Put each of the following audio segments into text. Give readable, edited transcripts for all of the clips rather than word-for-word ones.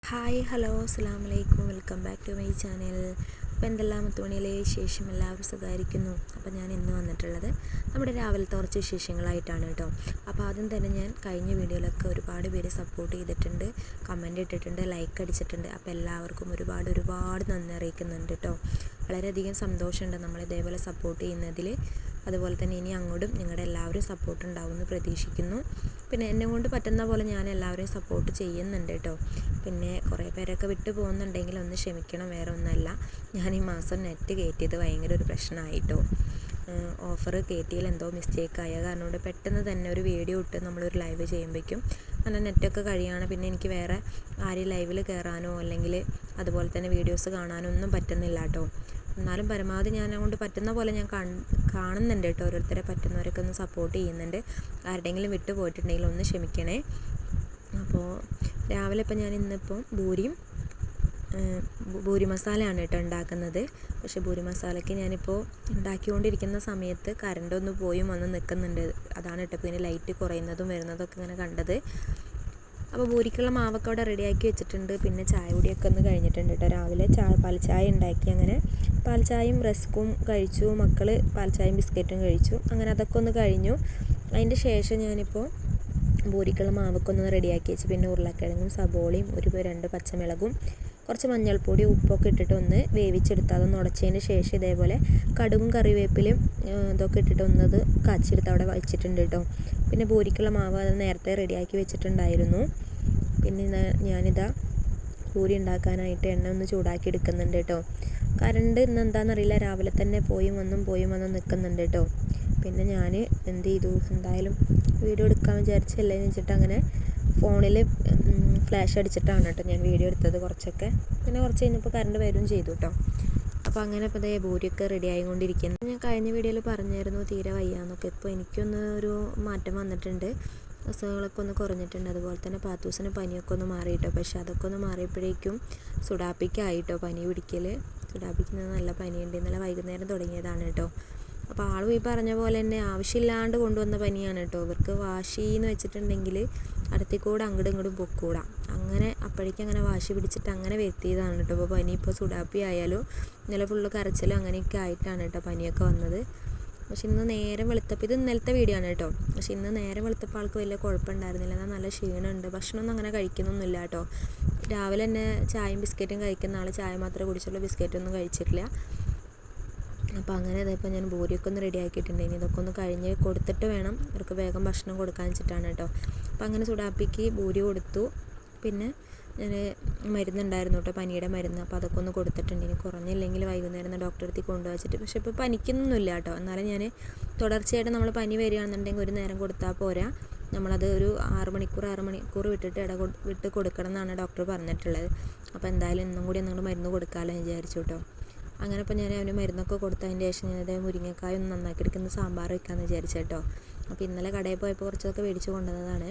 Hi hello അസ്സലാമു അലൈക്കും welcome back to my channel. അപ്പോൾ എന്തെല്ലാം മുത്തുമണിയിലെ ശേഷം എല്ലാവരും സുഖമായിരിക്കുന്നു. അപ്പോൾ ഞാൻ ഇന്ന് വന്നിട്ടുള്ളത് നമ്മുടെ രാവിലത്തെ കുറച്ച് വിശേഷങ്ങളായിട്ടാണ് കേട്ടോ. അപ്പോൾ ആദ്യം തന്നെ ഞാൻ കഴിഞ്ഞ വീഡിയോയിലൊക്കെ ഒരുപാട് പേര് സപ്പോർട്ട് ചെയ്തിട്ടുണ്ട്, കമൻറ്റ് ഇട്ടിട്ടുണ്ട്, ലൈക്ക് അടിച്ചിട്ടുണ്ട്. അപ്പോൾ എല്ലാവർക്കും ഒരുപാട് നന്ദി അറിയിക്കുന്നുണ്ട് കേട്ടോ. വളരെയധികം സന്തോഷമുണ്ട് നമ്മൾ ഇതേപോലെ സപ്പോർട്ട് ചെയ്യുന്നതിൽ. അതുപോലെ തന്നെ ഇനി അങ്ങോട്ടും നിങ്ങളുടെ എല്ലാവരും സപ്പോർട്ട് ഉണ്ടാവുമെന്ന് പ്രതീക്ഷിക്കുന്നു. പിന്നെ എന്നെ കൊണ്ട് പറ്റുന്ന പോലെ ഞാൻ എല്ലാവരെയും സപ്പോർട്ട് ചെയ്യുന്നുണ്ട് കേട്ടോ. പിന്നെ കുറേ പേരൊക്കെ വിട്ടു പോകുന്നുണ്ടെങ്കിൽ ഒന്ന് ക്ഷമിക്കണം, വേറെ ഒന്നല്ല. ഞാൻ ഈ മാസം നെറ്റ് കയറ്റിയത് ഭയങ്കര ഒരു പ്രശ്നമായിട്ടോ. ഓഫർ കയറ്റിയിൽ എന്തോ മിസ്റ്റേക്കായ കാരണം കൊണ്ട് പെട്ടെന്ന് തന്നെ ഒരു വീഡിയോ ഇട്ട് നമ്മളൊരു ലൈവ് ചെയ്യുമ്പോഴേക്കും നല്ല നെറ്റൊക്കെ കഴിയാണ്. പിന്നെ എനിക്ക് വേറെ ആരെയും ലൈവിൽ കയറാനോ അല്ലെങ്കിൽ അതുപോലെ തന്നെ വീഡിയോസ് കാണാനോ ഒന്നും പറ്റുന്നില്ല കേട്ടോ. എന്നാലും പരമാവധി ഞാൻ കൊണ്ട് പറ്റുന്ന പോലെ ഞാൻ കാണുന്നുണ്ട് കേട്ടോ. ഓരോരുത്തരെ പറ്റുന്നവരൊക്കെ ഒന്ന് സപ്പോർട്ട് ചെയ്യുന്നുണ്ട്. ആരുടെയെങ്കിലും വിട്ടു പോയിട്ടുണ്ടെങ്കിൽ ഒന്ന് ക്ഷമിക്കണേ. അപ്പോൾ രാവിലെ ഇപ്പം ഞാൻ ഇന്നിപ്പം പൂരി മസാലയാണ് കേട്ടോ ഉണ്ടാക്കുന്നത്. പക്ഷേ പൂരി മസാലയ്ക്ക് ഞാനിപ്പോൾ ഉണ്ടാക്കിക്കൊണ്ടിരിക്കുന്ന സമയത്ത് കറണ്ടൊന്ന് പോയും വന്ന് നിൽക്കുന്നുണ്ട്. അതാണ് കേട്ടോ പിന്നെ ലൈറ്റ് കുറയുന്നതും വരുന്നതൊക്കെ ഇങ്ങനെ കണ്ടത്. അപ്പോൾ പൂരിക്കുള്ള മാവൊക്കെ അവിടെ റെഡിയാക്കി വെച്ചിട്ടുണ്ട്. പിന്നെ ചായ കുടിയൊക്കെ ഒന്ന് കഴിഞ്ഞിട്ടുണ്ട് കേട്ടോ. രാവിലെ പാൽച്ചായ ഉണ്ടാക്കി, അങ്ങനെ പാൽച്ചായയും റസ്ക്കും കഴിച്ചു. മക്കൾ പാൽച്ചായയും ബിസ്ക്കറ്റും കഴിച്ചു. അങ്ങനെ അതൊക്കെ ഒന്ന് കഴിഞ്ഞു. അതിൻ്റെ ശേഷം ഞാനിപ്പോൾ പൂരിക്കുള്ള മാവൊക്കെ ഒന്ന് റെഡിയാക്കി വെച്ച് പിന്നെ ഉരുളക്കിഴങ്ങും സബോളയും രണ്ട് പച്ചമുളകും കുറച്ച് മഞ്ഞൾപ്പൊടി ഉപ്പൊക്കെ ഇട്ടിട്ട് ഒന്ന് വേവിച്ചെടുത്ത് അതൊന്ന് ഉടച്ചതിന് ശേഷം ഇതേപോലെ കടുകും കറിവേപ്പിലും ഇതൊക്കെ ഇട്ടിട്ട് ഒന്നത് കാച്ചെടുത്ത് അവിടെ വെച്ചിട്ടുണ്ട് കേട്ടോ. പിന്നെ പൂരിക്കുള്ള മാവ് അത് നേരത്തെ റെഡിയാക്കി വെച്ചിട്ടുണ്ടായിരുന്നു. പിന്നെ ഞാനിതാ പൂരി ഉണ്ടാക്കാനായിട്ട് എണ്ണ ഒന്ന് ചൂടാക്കി എടുക്കുന്നുണ്ട് കേട്ടോ. കറണ്ട് ഇന്ന് എന്താണെന്നറിയില്ല, രാവിലെ തന്നെ പോയും വന്നും നിൽക്കുന്നുണ്ട് കേട്ടോ. പിന്നെ ഞാൻ എന്ത് ചെയ്തു, എന്തായാലും വീഡിയോ എടുക്കാൻ വിചാരിച്ചല്ലേ എന്ന് വെച്ചിട്ട് അങ്ങനെ ഫോണിൽ ഫ്ലാഷ് അടിച്ചിട്ടാണ് കേട്ടോ ഞാൻ വീഡിയോ എടുത്തത് കുറച്ചൊക്കെ. പിന്നെ കുറച്ച് കഴിഞ്ഞപ്പോൾ കറണ്ട് വരും ചെയ്തു കേട്ടോ. അപ്പോൾ അങ്ങനെ ഇപ്പോൾ ദേ പൂരിയൊക്കെ റെഡി ആയിക്കൊണ്ടിരിക്കുന്നു. ഞാൻ കഴിഞ്ഞ വീഡിയോയിൽ പറഞ്ഞായിരുന്നു തീരെ വയ്യാന്നൊക്കെ. ഇപ്പോൾ എനിക്കൊന്ന് ഒരു മാറ്റം വന്നിട്ടുണ്ട്, അസുഖങ്ങളൊക്കെ ഒന്ന് കുറഞ്ഞിട്ടുണ്ട്. അതുപോലെ തന്നെ പാത്തൂസിന് പനിയൊക്കെ ഒന്ന് മാറിയിട്ടോ. പക്ഷേ അതൊക്കെ ഒന്ന് മാറിയപ്പോഴേക്കും സുഡാപ്പിക്കായിട്ടോ പനി പിടിക്കൽ. സുഡാപ്പിക്കുന്നത് നല്ല പനിയുണ്ട്, ഇന്നലെ വൈകുന്നേരം തുടങ്ങിയതാണ് കേട്ടോ. അപ്പോൾ ആളും ഈ പറഞ്ഞ പോലെ തന്നെ ആവശ്യമില്ലാണ്ട് കൊണ്ടുവന്ന പനിയാണ് കേട്ടോ. ഇവർക്ക് വാശിന്ന് വെച്ചിട്ടുണ്ടെങ്കിൽ അടുത്തേക്കൂടെ അങ്ങോട്ടും പൊക്കൂടാ. അങ്ങനെ അപ്പോഴേക്കും അങ്ങനെ വാശി പിടിച്ചിട്ട് അങ്ങനെ വരുത്തിയതാണ് കേട്ടോ. അപ്പോൾ പനി ഇപ്പോൾ സുഡാപ്പി ആയാലും ഇന്നലെ ഫുള്ള് കരച്ചിലും അങ്ങനെയൊക്കെ ആയിട്ടാണ് കേട്ടോ പനിയൊക്കെ വന്നത്. പക്ഷെ ഇന്ന് നേരം വെളുത്തപ്പോൾ, ഇത് ഇന്നലത്തെ വീഡിയോ ആണ് കേട്ടോ. പക്ഷെ ഇന്ന് നേരം വെളുത്തപ്പോൾ ആൾക്ക് വലിയ കുഴപ്പമുണ്ടായിരുന്നില്ല. എന്നാൽ നല്ല ക്ഷീണമുണ്ട്. ഭക്ഷണമൊന്നും അങ്ങനെ കഴിക്കുന്നൊന്നുമില്ല കേട്ടോ. രാവിലെ തന്നെ ചായയും ബിസ്ക്കറ്റും കഴിക്കുന്ന ആൾ ചായ മാത്രമേ കുടിച്ചുള്ളൂ, ബിസ്ക്കറ്റൊന്നും കഴിച്ചിട്ടില്ല. അപ്പോൾ അങ്ങനെ ഇതപ്പോൾ ഞാൻ പൂരിയൊക്കെ ഒന്ന് റെഡി ആക്കിയിട്ടുണ്ട്. ഇനി ഇതൊക്കെ ഒന്ന് കഴിഞ്ഞ് കൊടുത്തിട്ട് വേണം അവർക്ക് വേഗം ഭക്ഷണം കൊടുക്കാൻ വെച്ചിട്ടാണ് കേട്ടോ. അപ്പോൾ അങ്ങനെ സുഡാപ്പിക്ക് പൂരി കൊടുത്തു. പിന്നെ ഞാൻ മരുന്നുണ്ടായിരുന്നു കേട്ടോ, പനിയുടെ മരുന്ന്. അപ്പോൾ അതൊക്കെ ഒന്ന് കൊടുത്തിട്ടുണ്ട്. ഇനി കുറഞ്ഞില്ലെങ്കിൽ വൈകുന്നേരം ഡോക്ടറെ അടുത്ത് കൊണ്ടുവച്ചിട്ട്. പക്ഷേ ഇപ്പോൾ പനിക്കുന്നൊന്നുമില്ല കേട്ടോ. എന്നാലും ഞാൻ തുടർച്ചയായിട്ട് നമ്മൾ പനി വരികയാണെന്നുണ്ടെങ്കിൽ ഒരു നേരം കൊടുത്താൽ പോരാ, നമ്മളത് ഒരു 6 മണിക്കൂർ വിട്ടിട്ട് വിട്ട് കൊടുക്കണം എന്നാണ് ഡോക്ടർ പറഞ്ഞിട്ടുള്ളത്. അപ്പോൾ എന്തായാലും ഇന്നും കൂടി നിങ്ങൾ മരുന്ന് കൊടുക്കാമല്ലോ എന്ന് വിചാരിച്ചു കേട്ടോ. അങ്ങനെ ഇപ്പോൾ ഞാൻ അവന് മരുന്നൊക്കെ കൊടുത്തതിൻ്റെ ശേഷം ഞാനത് മുരിങ്ങക്കായ ഒന്ന് നന്നാക്കി എടുക്കുന്ന സാമ്പാർ വയ്ക്കാമെന്ന് വിചാരിച്ചു കേട്ടോ. അപ്പോൾ ഇന്നലെ കടയിൽ പോയപ്പോൾ കുറച്ചൊക്കെ മേടിച്ച് കൊണ്ടുവന്നതാണ്.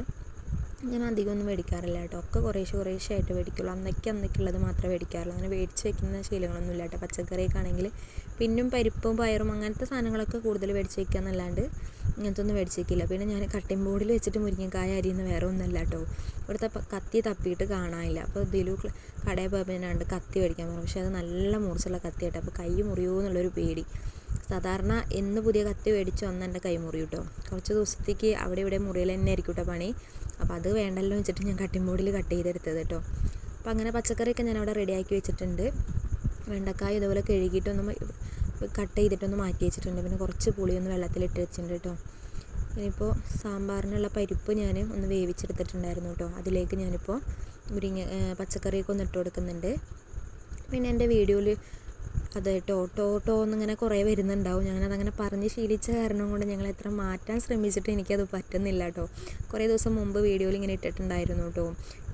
ഞാൻ അധികമൊന്നും മേടിക്കാറില്ല കേട്ടോ. ഒക്കെ കുറേശ്ശെ ആയിട്ട് മേടിക്കുള്ളൂ. അന്നേക്കുള്ളത് മാത്രമേ മേടിക്കാറുള്ളൂ. അങ്ങനെ മേടിച്ച് വയ്ക്കുന്ന ശീലങ്ങളൊന്നും ഇല്ല കേട്ടോ. പച്ചക്കറിയൊക്കെ ആണെങ്കിൽ പിന്നും പരിപ്പും പയറും അങ്ങനത്തെ സാധനങ്ങളൊക്കെ കൂടുതൽ മേടിച്ച് വയ്ക്കുക എന്നല്ലാണ്ട് ഇങ്ങനത്തെ ഒന്നും മേടിച്ച് വയ്ക്കില്ല. പിന്നെ ഞാൻ കട്ടിംഗ് ബോർഡിൽ വെച്ചിട്ട് മുരിങ്ങക്കായ അരിയുന്ന വേറെ ഒന്നുമല്ല കേട്ടോ. ഇവിടുത്തെ കത്തി തപ്പിയിട്ട് കാണാനില്ല. അപ്പോൾ ഇതിൽ കടയിൽ പോയപ്പോൾ ഞാൻ 2 കത്തി മേടിക്കാൻ പറഞ്ഞു. പക്ഷേ അത് നല്ല മൂർച്ചുള്ള കത്തി കേട്ടോ. അപ്പോൾ കൈ മുറിയുമോ എന്നുള്ളൊരു പേടി. സാധാരണ എന്ന് പുതിയ കത്തി മേടിച്ച് വന്ന് എൻ്റെ കൈ മുറിയും കേട്ടോ. കുറച്ച് ദിവസത്തേക്ക് അവിടെ ഇവിടെ മുറിയിൽ തന്നെ ആയിരിക്കും കേട്ടോ പണി. അപ്പോൾ അത് വേണ്ടല്ലോ വെച്ചിട്ട് ഞാൻ കട്ടിംഗ് ബോർഡിൽ കട്ട് ചെയ്തെടുത്തത് കേട്ടോ. അപ്പോൾ അങ്ങനെ പച്ചക്കറിയൊക്കെ ഞാൻ അവിടെ റെഡിയാക്കി വെച്ചിട്ടുണ്ട്. വെണ്ടക്കായ ഇതുപോലെ കഴുകിയിട്ടൊന്ന് കട്ട് ചെയ്തിട്ടൊന്ന് മാറ്റി വെച്ചിട്ടുണ്ട്. പിന്നെ കുറച്ച് പുളിയൊന്ന് വെള്ളത്തിലിട്ട് വെച്ചിട്ടുണ്ട് കേട്ടോ. ഇനിയിപ്പോൾ സാമ്പാറിനുള്ള പരിപ്പ് ഞാൻ ഒന്ന് വേവിച്ചെടുത്തിട്ടുണ്ടായിരുന്നു കേട്ടോ. അതിലേക്ക് ഞാനിപ്പോൾ പച്ചക്കറിയൊക്കെ ഒന്ന് ഇട്ട് കൊടുക്കുന്നുണ്ട്. പിന്നെ എൻ്റെ വീഡിയോയിൽ അത് ടോട്ടോ എന്നിങ്ങനെ കുറേ വരുന്നുണ്ടാവും. ഞാനതങ്ങനെ പറഞ്ഞ് ശീലിച്ച കാരണം കൊണ്ട് ഞങ്ങൾ എത്ര മാറ്റാൻ ശ്രമിച്ചിട്ട് എനിക്കത് പറ്റുന്നില്ല കേട്ടോ. കുറേ ദിവസം മുമ്പ് വീഡിയോയിൽ ഇങ്ങനെ ഇട്ടിട്ടുണ്ടായിരുന്നു കേട്ടോ,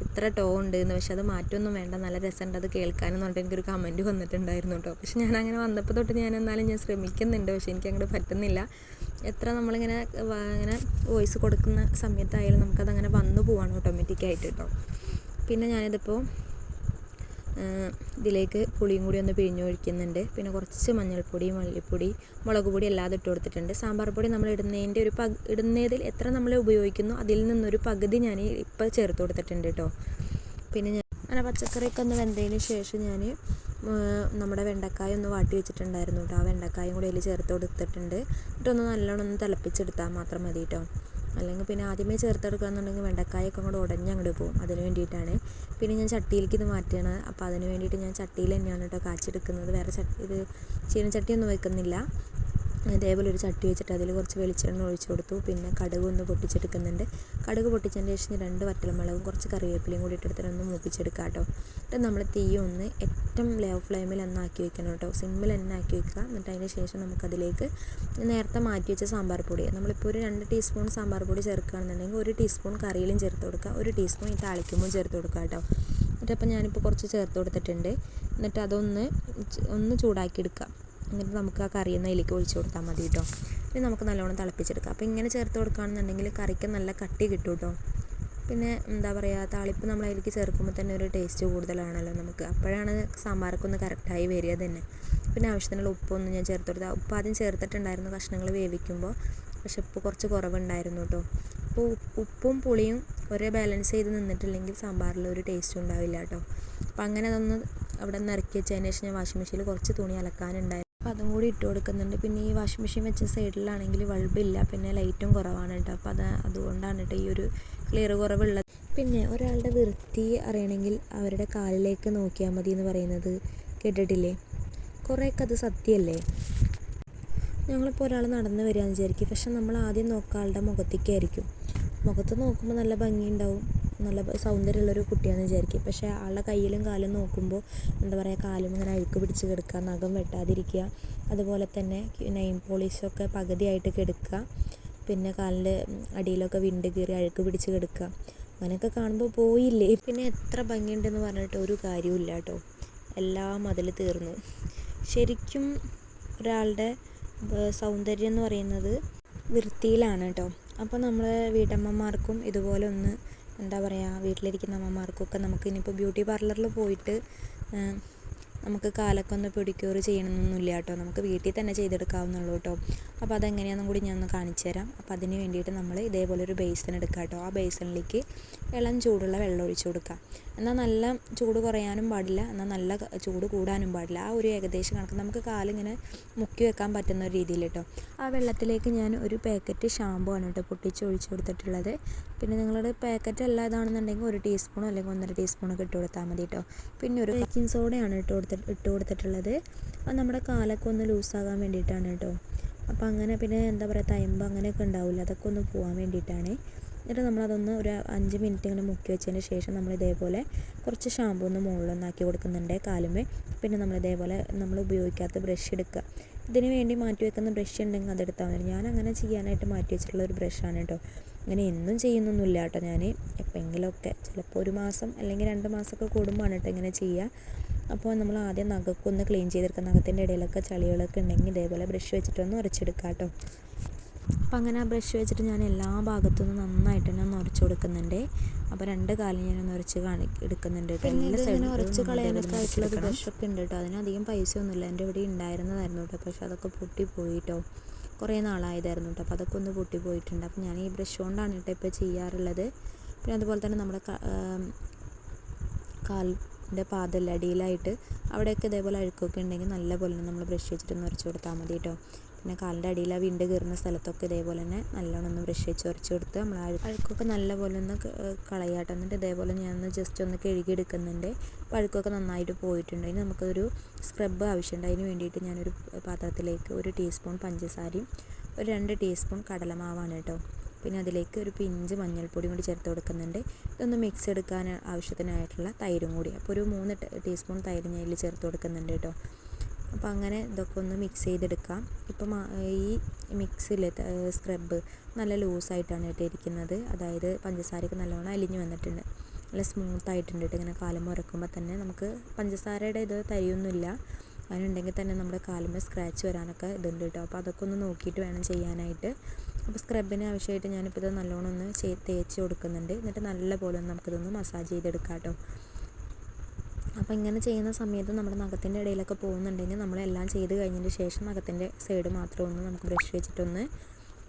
ഇത്ര ഉണ്ട് എന്ന്. പക്ഷെ അത് മാറ്റമൊന്നും വേണ്ട, നല്ല രസമുണ്ട് അത് കേൾക്കാനെന്ന് പറഞ്ഞിട്ട് എനിക്കൊരു കമൻറ്റ് വന്നിട്ടുണ്ടായിരുന്നു കേട്ടോ. പക്ഷെ ഞാനങ്ങനെ വന്നപ്പോൾ തൊട്ട് എന്നാലും ഞാൻ ശ്രമിക്കുന്നുണ്ട്. പക്ഷെ എനിക്കങ്ങോട്ട് പറ്റുന്നില്ല. എത്ര നമ്മളിങ്ങനെ വോയിസ് കൊടുക്കുന്ന സമയത്തായാലും നമുക്കതങ്ങനെ വന്നു പോവാണ് ഓട്ടോമാറ്റിക്കായിട്ട് കേട്ടോ. പിന്നെ ഞാനിതിപ്പോൾ ഇതിലേക്ക് പുളിയും കൂടി ഒന്ന് പിഴിഞ്ഞൊഴിക്കുന്നുണ്ട്. പിന്നെ കുറച്ച് മഞ്ഞൾപ്പൊടി, മല്ലിപ്പൊടി, മുളക് പൊടി അല്ലാതെ ഇട്ട് കൊടുത്തിട്ടുണ്ട്. സാമ്പാർ പൊടി നമ്മൾ ഇടുന്നതിൽ എത്ര നമ്മൾ ഉപയോഗിക്കുന്നു അതിൽ നിന്നൊരു പകുതി ഞാൻ ഇപ്പോൾ ചേർത്ത് കൊടുത്തിട്ടുണ്ട് കേട്ടോ. പിന്നെ അങ്ങനെ പച്ചക്കറിയൊക്കെ ഒന്ന് വെന്തതിന് ശേഷം ഞാൻ നമ്മുടെ വെണ്ടക്കായ ഒന്ന് വാട്ടി വെച്ചിട്ടുണ്ടായിരുന്നു കേട്ടോ. ആ വെണ്ടക്കായും കൂടി അതിൽ ചേർത്ത് കൊടുത്തിട്ടുണ്ട്. എന്നിട്ടൊന്ന് നല്ലോണം ഒന്ന് തിളപ്പിച്ചെടുത്താൽ മാത്രം മതി കേട്ടോ. അല്ലെങ്കിൽ പിന്നെ ആദ്യമേ ചേർത്തെടുക്കുകയെന്നുണ്ടെങ്കിൽ വെണ്ടക്കായൊക്കെ അങ്ങോട്ട് ഉടഞ്ഞങ്ങോട്ട് പോകും. അതിന് വേണ്ടിയിട്ടാണ്. പിന്നെ ഞാൻ ചട്ടിയിലേക്ക് ഇത് മാറ്റുകയാണ്. അപ്പോൾ അതിന് വേണ്ടിയിട്ട് ഞാൻ ചട്ടിയിൽ തന്നെയാണ് കേട്ടോ കാച്ചെടുക്കുന്നത്. വേറെ ഇത് ചീനച്ചട്ടിയൊന്നും വെക്കുന്നില്ല. ഇതേപോലെ ഒരു ചട്ടി വെച്ചിട്ട് അതിൽ കുറച്ച് വെളിച്ചെണ്ണ ഒഴിച്ചു കൊടുത്തു. പിന്നെ കടുക് ഒന്ന് പൊട്ടിച്ചെടുക്കുന്നുണ്ട്. കടുക് പൊട്ടിച്ചതിന് ശേഷം 2 വറ്റൽമുളകും കുറച്ച് കറിവേപ്പിലയും കൂടി ഇട്ടെടുത്തിട്ട് ഒന്ന് മൂപ്പിച്ചെടുക്കുക കേട്ടോ. എന്നിട്ട് നമ്മൾ തീ ഒന്ന് ഏറ്റവും ലോ ഫ്ലെയിമിൽ തന്നെ ആക്കി വെക്കണം കേട്ടോ. സിമ്മിൽ തന്നെ ആക്കി വെക്കുക. എന്നിട്ട് അതിന് ശേഷം നമുക്കതിലേക്ക് നേരത്തെ മാറ്റി വെച്ച സാമ്പാർ പൊടി, നമ്മളിപ്പോൾ ഒരു 2 ടീസ്പൂൺ സാമ്പാർ പൊടി ചേർക്കുകയാണെന്നുണ്ടെങ്കിൽ 1 ടീസ്പൂൺ കറിയിലും ചേർത്ത് കൊടുക്കുക, 1 ടീസ്പൂൺ ഈ താളിക്കുമ്പോൾ ചേർത്ത് കൊടുക്കുക കേട്ടോ. എന്നിട്ടപ്പോൾ ഞാനിപ്പോൾ കുറച്ച് ചേർത്ത് കൊടുത്തിട്ടുണ്ട്. എന്നിട്ട് അതൊന്ന് ചൂടാക്കി എടുക്കുക. എന്നിട്ട് നമുക്ക് ആ കറിയൊന്ന് അതിലേക്ക് ഒഴിച്ച് കൊടുത്താൽ മതി കേട്ടോ. പിന്നെ നമുക്ക് നല്ലോണം തിളപ്പിച്ചെടുക്കാം. അപ്പോൾ ഇങ്ങനെ ചേർത്ത് കൊടുക്കുകയാണെന്നുണ്ടെങ്കിൽ കറിക്ക് നല്ല കട്ടി കിട്ടും കേട്ടോ. പിന്നെ എന്താ പറയുക, താളിപ്പ് നമ്മൾ അതിലേക്ക് ചേർക്കുമ്പോൾ തന്നെ ഒരു ടേസ്റ്റ് കൂടുതലാണല്ലോ നമുക്ക്. അപ്പോഴാണ് സാമ്പാറൊക്കെ ഒന്ന് കറക്റ്റായി വരിക തന്നെ. പിന്നെ ആവശ്യത്തിനുള്ള ഉപ്പൊന്നും ഞാൻ ചേർത്ത് കൊടുത്താൽ, ഉപ്പ് ആദ്യം ചേർത്തിട്ടുണ്ടായിരുന്നു കഷ്ണങ്ങൾ വേവിക്കുമ്പോൾ, പക്ഷെ ഉപ്പ് കുറച്ച് കുറവുണ്ടായിരുന്നു കേട്ടോ. അപ്പോൾ ഉപ്പും പുളിയും ഒരേ ബാലൻസ് ചെയ്ത് നിന്നിട്ടില്ലെങ്കിൽ സാമ്പാറിൽ ഒരു ടേസ്റ്റും ഉണ്ടാവില്ല കേട്ടോ. അപ്പോൾ അങ്ങനെ അതൊന്ന് അവിടെ നിന്ന് ഇറക്കി വെച്ചതിന് ശേഷം ഞാൻ വാഷിംഗ് മെഷീനിൽ കുറച്ച് തുണി അലക്കാനുണ്ടായിരുന്നു. അപ്പോൾ അതും കൂടി ഇട്ട് കൊടുക്കുന്നുണ്ട്. പിന്നെ ഈ വാഷിംഗ് മെഷീൻ വെച്ച സൈഡിലാണെങ്കിൽ ബൾബില്ല, പിന്നെ ലൈറ്റും കുറവാണ് കേട്ടോ. അപ്പോൾ അതുകൊണ്ടാണ് കേട്ടോ ഈ ഒരു ക്ലിയർ കുറവുള്ളത്. പിന്നെ ഒരാളുടെ വൃത്തി അറിയണമെങ്കിൽ അവരുടെ കാലിലേക്ക് നോക്കിയാൽ മതി എന്ന് പറയുന്നത് കേട്ടിട്ടില്ലേ? കുറേയൊക്കെ അത് സത്യമല്ലേ? ഞങ്ങളിപ്പോൾ ഒരാൾ നടന്ന് വരികയെന്ന് വിചാരിക്കും, പക്ഷെ നമ്മൾ ആദ്യം നോക്കുക ആളുടെ മുഖത്തേക്കായിരിക്കും. മുഖത്ത് നോക്കുമ്പോൾ നല്ല ഭംഗിയുണ്ടാവും, നല്ല സൗന്ദര്യമുള്ളൊരു കുട്ടിയാണെന്ന് വിചാരിക്കും. പക്ഷേ ആളുടെ കയ്യിലും കാലും നോക്കുമ്പോൾ എന്താ പറയുക, കാലും ഇങ്ങനെ അഴുക്ക് പിടിച്ച് കിടക്കുക, നഖം വെട്ടാതിരിക്കുക, അതുപോലെ തന്നെ നെയിം പോളിഷൊക്കെ പകുതിയായിട്ട് കിടക്കുക, പിന്നെ കാലിൻ്റെ അടിയിലൊക്കെ വിണ്ട് കീറി അഴുക്ക് പിടിച്ച് കിടക്കുക. അങ്ങനെയൊക്കെ കാണുമ്പോൾ പോയില്ലേ. പിന്നെ എത്ര ഭംഗിയുണ്ടെന്ന് പറഞ്ഞിട്ട് ഒരു കാര്യമില്ല കേട്ടോ. എല്ലാം അതിൽ തീർന്നു. ശരിക്കും ഒരാളുടെ സൗന്ദര്യം എന്ന് പറയുന്നത് വൃത്തിയിലാണ് കേട്ടോ. അപ്പോൾ നമ്മൾ വീട്ടമ്മമാർക്കും ഇതുപോലെ ഒന്ന് എന്താ പറയുക, വീട്ടിലിരിക്കുന്ന അമ്മമാർക്കൊക്കെ നമുക്ക് ഇനിയിപ്പോൾ ബ്യൂട്ടി പാർലറിൽ പോയിട്ട് നമുക്ക് കാലൊക്കെ ഒന്ന് പെഡിക്യൂർ ചെയ്യണമെന്നൊന്നുമില്ല കേട്ടോ. നമുക്ക് വീട്ടിൽ തന്നെ ചെയ്തെടുക്കാവുന്നുള്ളൂ കേട്ടോ. അപ്പോൾ അതെങ്ങനെയാണെന്നും കൂടി ഞാൻ ഒന്ന് കാണിച്ചു തരാം. അപ്പോൾ അതിന് വേണ്ടിയിട്ട് നമ്മൾ ഇതേപോലെ ഒരു ബേസിൻ എടുക്കുക കേട്ടോ. ആ ബേസിനിലേക്ക് ഇളം ചൂടുള്ള വെള്ളം ഒഴിച്ചു കൊടുക്കുക. എന്നാൽ നല്ല ചൂട് കുറയാനും പാടില്ല, എന്നാൽ നല്ല ചൂട് കൂടാനും പാടില്ല. ആ ഒരു ഏകദേശം കണക്ക് നമുക്ക് കാലിങ്ങനെ മുക്കി വെക്കാൻ പറ്റുന്ന ഒരു രീതിയിൽ കേട്ടോ. ആ വെള്ളത്തിലേക്ക് ഞാൻ ഒരു പാക്കറ്റ് ഷാമ്പു ആണ് കേട്ടോ പൊട്ടിച്ച് ഒഴിച്ചു കൊടുത്തിട്ടുള്ളത്. പിന്നെ നിങ്ങളുടെ പാക്കറ്റ് എല്ലാം ഇതാണെന്നുണ്ടെങ്കിൽ 1 ടീസ്പൂണോ അല്ലെങ്കിൽ 1.5 ടീസ്പൂണൊക്കെ ഇട്ട് കൊടുത്താൽ മതി കേട്ടോ. പിന്നെ ഒരു ബേക്കിംഗ് സോഡയാണ് ഇട്ട് കൊടുത്തിട്ടുള്ളത്. അത് നമ്മുടെ കാലൊക്കെ ഒന്ന് ലൂസാകാൻ വേണ്ടിയിട്ടാണ് കേട്ടോ. അപ്പോൾ അങ്ങനെ പിന്നെ എന്താ പറയുക, തയമ്പ് അങ്ങനെയൊക്കെ ഉണ്ടാവില്ല, അതൊക്കെ ഒന്ന് പോകാൻ വേണ്ടിയിട്ടാണ്. എന്നിട്ട് നമ്മളതൊന്ന് ഒരു 5 മിനിറ്റ് ഇങ്ങനെ മുക്കി വെച്ചതിന് ശേഷം നമ്മൾ ഇതേപോലെ കുറച്ച് ഷാമ്പൂ ഒന്ന് മുകളിലൊന്നാക്കി കൊടുക്കുന്നുണ്ട് കാലുമേ. പിന്നെ നമ്മളിതേപോലെ നമ്മൾ ഉപയോഗിക്കാത്ത ബ്രഷ് എടുക്കുക. ഇതിന് വേണ്ടി മാറ്റി വെക്കുന്ന ബ്രഷ് ഉണ്ടെങ്കിൽ അതെടുത്താൽ മതി. ഞാൻ അങ്ങനെ ചെയ്യാനായിട്ട് മാറ്റി വെച്ചിട്ടുള്ള ഒരു ബ്രഷാണ് കേട്ടോ. അങ്ങനെ എന്നും ചെയ്യുന്നൊന്നുമില്ല കേട്ടോ. ഞാൻ എപ്പോഴെങ്കിലുമൊക്കെ ചിലപ്പോൾ 1 മാസം അല്ലെങ്കിൽ 2 മാസമൊക്കെ കൂടുമ്പോഴാണ് കേട്ടോ ഇങ്ങനെ ചെയ്യുക. അപ്പോൾ നമ്മൾ ആദ്യം നഖമൊക്കെ ഒന്ന് ക്ലീൻ ചെയ്തെടുക്കുക. നഖത്തിൻ്റെ ഇടയിലൊക്കെ ചളികളൊക്കെ ഉണ്ടെങ്കിൽ ഇതേപോലെ ബ്രഷ് വെച്ചിട്ടൊന്ന് ഉരച്ചെടുക്കുക കേട്ടോ. അപ്പോൾ അങ്ങനെ ആ ബ്രഷ് വെച്ചിട്ട് ഞാൻ എല്ലാ ഭാഗത്തുനിന്നും നന്നായിട്ട് തന്നെ ഒന്ന് ഉരച്ച് കൊടുക്കുന്നുണ്ട്. അപ്പോൾ 2 കാലും ഞാനൊന്ന് ഉരച്ച് എടുക്കുന്നുണ്ട് കേട്ടോ. എല്ലാ സൈഡിലും ഉരച്ച് കളയാനൊക്കെ ആയിട്ടുള്ളൊരു ബ്രഷൊക്കെ ഉണ്ട് കേട്ടോ. അതിനധികം പൈസയൊന്നുമില്ല, എൻ്റെ ഇവിടെ ഉണ്ടായിരുന്നതായിരുന്നു കേട്ടോ. പക്ഷെ അതൊക്കെ പൊട്ടിപ്പോയി കേട്ടോ. കുറേ നാളായതായിരുന്നു കേട്ടോ. അപ്പോൾ അതൊക്കെ ഒന്ന് പൊട്ടിപ്പോയിട്ടുണ്ട്. അപ്പോൾ ഞാൻ ഈ ബ്രഷ് കൊണ്ടാണ് കേട്ടോ ഇപ്പോൾ ചെയ്യാറുള്ളത്. പിന്നെ അതുപോലെ തന്നെ നമ്മുടെ കാലിൻ്റെ പാദല്ല അടിയിലായിട്ട് അവിടെയൊക്കെ ഇതേപോലെ അഴുക്കൊക്കെ ഉണ്ടെങ്കിൽ നല്ലപോലെ നമ്മൾ ബ്രഷ് വെച്ചിട്ടൊന്ന് ഉരച്ച് കൊടുത്താൽ മതി കേട്ടോ. പിന്നെ കാലിൻ്റെ അടിയിൽ ആ വിണ്ട് കീറുന്ന സ്ഥലത്തൊക്കെ ഇതേപോലെ തന്നെ നല്ലോണം ഒന്ന് ബ്രഷ് വെച്ച് ഉരച്ച് കൊടുത്ത് നമ്മൾ അഴുക്കൊക്കെ നല്ലപോലെ ഒന്ന് കളയാട്ടോ. എന്നിട്ട് ഇതേപോലെ ഞാനൊന്ന് ജസ്റ്റ് ഒന്ന് കഴുകിയെടുക്കുന്നുണ്ട്. അപ്പോൾ അഴുക്കൊക്കെ നന്നായിട്ട് പോയിട്ടുണ്ട്. ഇനി നമുക്കൊരു സ്ക്രബ് ആവശ്യമുണ്ട്. അതിന് വേണ്ടിയിട്ട് ഞാനൊരു പാത്രത്തിലേക്ക് 1 ടീസ്പൂൺ പഞ്ചസാരയും 2 ടീസ്പൂൺ കടലമാവാണ് കേട്ടോ. പിന്നെ അതിലേക്ക് ഒരു പിഞ്ച് മഞ്ഞൾപ്പൊടിയും കൂടി ചേർത്ത് കൊടുക്കുന്നുണ്ട്. ഇതൊന്ന് മിക്സ് എടുക്കാൻ ആവശ്യത്തിനായിട്ടുള്ള തൈരും കൂടി. അപ്പോൾ ഒരു 3 ടീസ്പൂൺ തൈര് ഞാൻ ഇതിൽ ചേർത്ത് കൊടുക്കുന്നുണ്ട് കേട്ടോ. അപ്പോൾ അങ്ങനെ ഇതൊക്കെ ഒന്ന് മിക്സ് ചെയ്തെടുക്കാം. ഇപ്പം ഈ മിക്സിൽ സ്ക്രബ് നല്ല ലൂസായിട്ടാണ് കേട്ടോ ഇരിക്കുന്നത്. അതായത് പഞ്ചസാരയൊക്കെ നല്ലോണം അലിഞ്ഞ് വന്നിട്ടുണ്ട്, നല്ല സ്മൂത്തായിട്ടുണ്ട് കേട്ടോ. ഇങ്ങനെ കാലുമ്മ ഉരക്കുമ്പോൾ തന്നെ നമുക്ക് പഞ്ചസാരയുടെ ഇത് തരിയൊന്നുമില്ല. അതിനുണ്ടെങ്കിൽ തന്നെ നമ്മുടെ കാലുമ്മ സ്ക്രാച്ച് വരാനൊക്കെ ഇതുണ്ട് കേട്ടോ. അപ്പോൾ അതൊക്കെ ഒന്ന് നോക്കിയിട്ട് വേണം ചെയ്യാനായിട്ട്. അപ്പോൾ സ്ക്രബിന് ആവശ്യമായിട്ട് ഞാനിപ്പോൾ ഇത് നല്ലോണം ഒന്ന് തേച്ച് കൊടുക്കുന്നുണ്ട്. എന്നിട്ട് നല്ലപോലെ ഒന്ന് നമുക്കിതൊന്ന് മസാജ് ചെയ്തെടുക്കാം കേട്ടോ. അപ്പോൾ ഇങ്ങനെ ചെയ്യുന്ന സമയത്ത് നമ്മുടെ നഖത്തിൻ്റെ ഇടയിലൊക്കെ പോകുന്നുണ്ടെങ്കിൽ നമ്മളെല്ലാം ചെയ്ത് കഴിഞ്ഞതിന് ശേഷം നഖത്തിൻ്റെ സൈഡ് മാത്രം ഒന്ന് നമുക്ക് ബ്രഷ് വെച്ചിട്ടൊന്ന്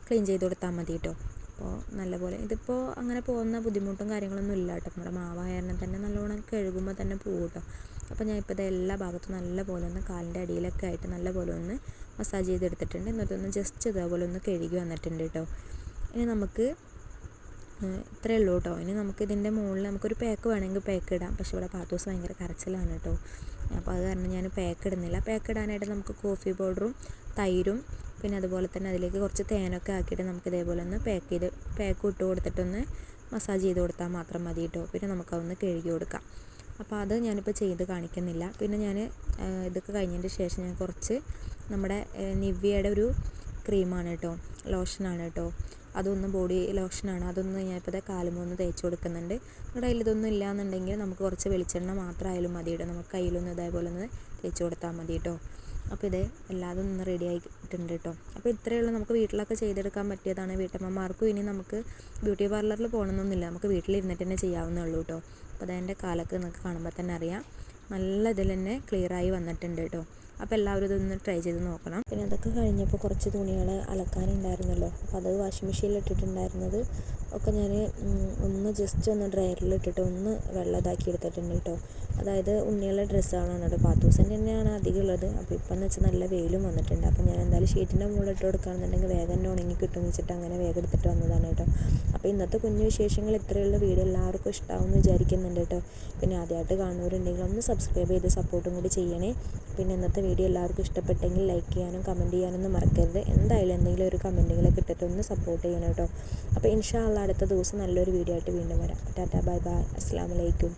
ക്ലീൻ ചെയ്ത് കൊടുത്താൽ മതി കേട്ടോ. അപ്പോൾ നല്ലപോലെ ഇതിപ്പോൾ അങ്ങനെ പോകുന്ന ബുദ്ധിമുട്ടും കാര്യങ്ങളൊന്നും ഇല്ല കേട്ടോ. നമ്മുടെ മാവായരണം തന്നെ നല്ലോണം കഴുകുമ്പോൾ തന്നെ പോകും കേട്ടോ. അപ്പോൾ ഞാൻ ഇപ്പോൾ ഇത് എല്ലാ ഭാഗത്തും നല്ലപോലെ ഒന്ന് കാലിൻ്റെ അടിയിലൊക്കെ ആയിട്ട് നല്ലപോലെ ഒന്ന് മസാജ് ചെയ്തെടുത്തിട്ടുണ്ട്. എന്നിട്ടൊന്ന് ജസ്റ്റ് ഇതേപോലെ ഒന്ന് കഴുകി വന്നിട്ടുണ്ട് കേട്ടോ. ഇനി നമുക്ക് ഇത്രയേ ഉള്ളൂ കേട്ടോ. ഇനി നമുക്ക് ഇതിൻ്റെ മുകളിൽ നമുക്കൊരു പാക്ക് വേണമെങ്കിൽ പാക്ക് ഇടാം. പക്ഷേ ഇവിടെ പാത്തൂസ് ഭയങ്കര കരച്ചിലാണ് കേട്ടോ. അപ്പോൾ അത് കാരണം ഞാൻ പാക്ക് ഇടുന്നില്ല. പാക്ക് ഇടാനായിട്ട് നമുക്ക് കോഫി പൗഡറും തൈരും പിന്നെ അതുപോലെ തന്നെ അതിലേക്ക് കുറച്ച് തേനൊക്കെ ആക്കിയിട്ട് നമുക്ക് ഇതേപോലെ ഒന്ന് പാക്ക് ഇട്ട് കൊടുത്തിട്ടൊന്ന് മസാജ് ചെയ്ത് കൊടുത്താൽ മാത്രം മതി കേട്ടോ. പിന്നെ നമുക്കതൊന്ന് കഴുകി കൊടുക്കാം. അപ്പോൾ അത് ഞാനിപ്പോൾ ചെയ്ത് കാണിക്കുന്നില്ല. പിന്നെ ഞാൻ ഇതൊക്കെ കഴിഞ്ഞതിൻ്റെ ശേഷം ഞാൻ കുറച്ച് നമ്മുടെ നിവ്യയുടെ ഒരു ക്രീമാണ് കേട്ടോ, ലോഷനാണ് കേട്ടോ. അതൊന്ന് ബോഡി ലോഷനാണ്. അതൊന്ന് ഞാനിപ്പോൾ കാലുമ്പോൾ ഒന്ന് തേച്ച് കൊടുക്കുന്നുണ്ട്. നമ്മുടെ കയ്യിൽ ഇതൊന്നും ഇല്ലയെന്നുണ്ടെങ്കിൽ നമുക്ക് കുറച്ച് വെളിച്ചെണ്ണ മാത്രമായാലും മതി കേട്ടോ. നമുക്ക് കയ്യിലൊന്ന് ഇതേപോലെ ഒന്ന് തേച്ച് കൊടുത്താൽ മതി കേട്ടോ. അപ്പോൾ ഇത് എല്ലാതും ഒന്ന് റെഡി ആയിട്ടുണ്ട് കേട്ടോ. അപ്പോൾ ഇത്രയേ ഉള്ളൂ. നമുക്ക് വീട്ടിലൊക്കെ ചെയ്തെടുക്കാൻ പറ്റിയതാണ്. വീട്ടമ്മമാർക്കും ഇനി നമുക്ക് ബ്യൂട്ടി പാർലറിൽ പോകണമെന്നൊന്നുമില്ല. നമുക്ക് വീട്ടിലിരുന്നിട്ട് തന്നെ ചെയ്യാവുന്നേ ഉള്ളൂ കേട്ടോ. അപ്പോൾ അതെൻ്റെ കാലൊക്കെ നിങ്ങൾക്ക് കാണുമ്പോൾ തന്നെ അറിയാം, നല്ല ഇതിൽ തന്നെ ക്ലിയറായി വന്നിട്ടുണ്ട് കേട്ടോ. അപ്പോൾ എല്ലാവരും ഇതൊന്ന് ട്രൈ ചെയ്ത് നോക്കണം. പിന്നെ അതൊക്കെ കഴിഞ്ഞപ്പോൾ കുറച്ച് തുണികൾ അലക്കാനുണ്ടായിരുന്നല്ലോ. അപ്പോൾ അത് വാഷിംഗ് മെഷീനിൽ ഇട്ടിട്ടുണ്ടായിരുന്നത് ഒക്കെ ഞാൻ ഒന്ന് ജസ്റ്റ് ഒന്ന് ഡ്രയറിൽ ഇട്ടിട്ട് ഒന്ന് വെള്ളം ഇതാക്കി എടുത്തിട്ടുണ്ട് കേട്ടോ. അതായത് ഉണ്ണിയുള്ള ഡ്രസ്സാണ് കേട്ടോ. പാത്തൂസിൻ്റെ തന്നെയാണ് അധികം ഉള്ളത്. അപ്പോൾ ഇപ്പം എന്ന് വെച്ചാൽ നല്ല വെയിലും വന്നിട്ടുണ്ട്. അപ്പോൾ ഞാൻ എന്തായാലും ഷീറ്റിൻ്റെ മുകളിൽ ഇട്ട് കൊടുക്കുകയാണെന്നുണ്ടെങ്കിൽ വേഗം തന്നെ ഉണങ്ങി കിട്ടുമെന്ന് വെച്ചിട്ട് അങ്ങനെ വേഗം എടുത്തിട്ട് വന്നതാണ് കേട്ടോ. അപ്പോൾ ഇന്നത്തെ കുഞ്ഞു വിശേഷങ്ങൾ ഇത്രയുള്ള വീഡിയോ എല്ലാവർക്കും ഇഷ്ടമാവുമെന്ന് വിചാരിക്കുന്നുണ്ട് കേട്ടോ. പിന്നെ ആദ്യമായിട്ട് കാണുന്നവരുണ്ടെങ്കിൽ ഒന്ന് സബ്സ്ക്രൈബ് ചെയ്ത് സപ്പോർട്ടും കൂടി ചെയ്യണേ. പിന്നെ ഇന്നത്തെ വീഡിയോ എല്ലാവർക്കും ഇഷ്ടപ്പെട്ടെങ്കിൽ ലൈക്ക് ചെയ്യാനും കമൻറ്റ് ചെയ്യാനൊന്നും മറക്കരുത്. എന്തായാലും എന്തെങ്കിലും ഒരു കമൻറ്റുകളൊക്കെ ഇട്ടിട്ട് ഒന്ന് സപ്പോർട്ട് ചെയ്യണം കേട്ടോ. അപ്പോൾ ഇൻഷാ അള്ളാ അടുത്ത ദിവസം നല്ലൊരു വീഡിയോ ആയിട്ട് വീണ്ടും വരാം. Tata bye bye. അസ്സലാമു അലൈക്കും.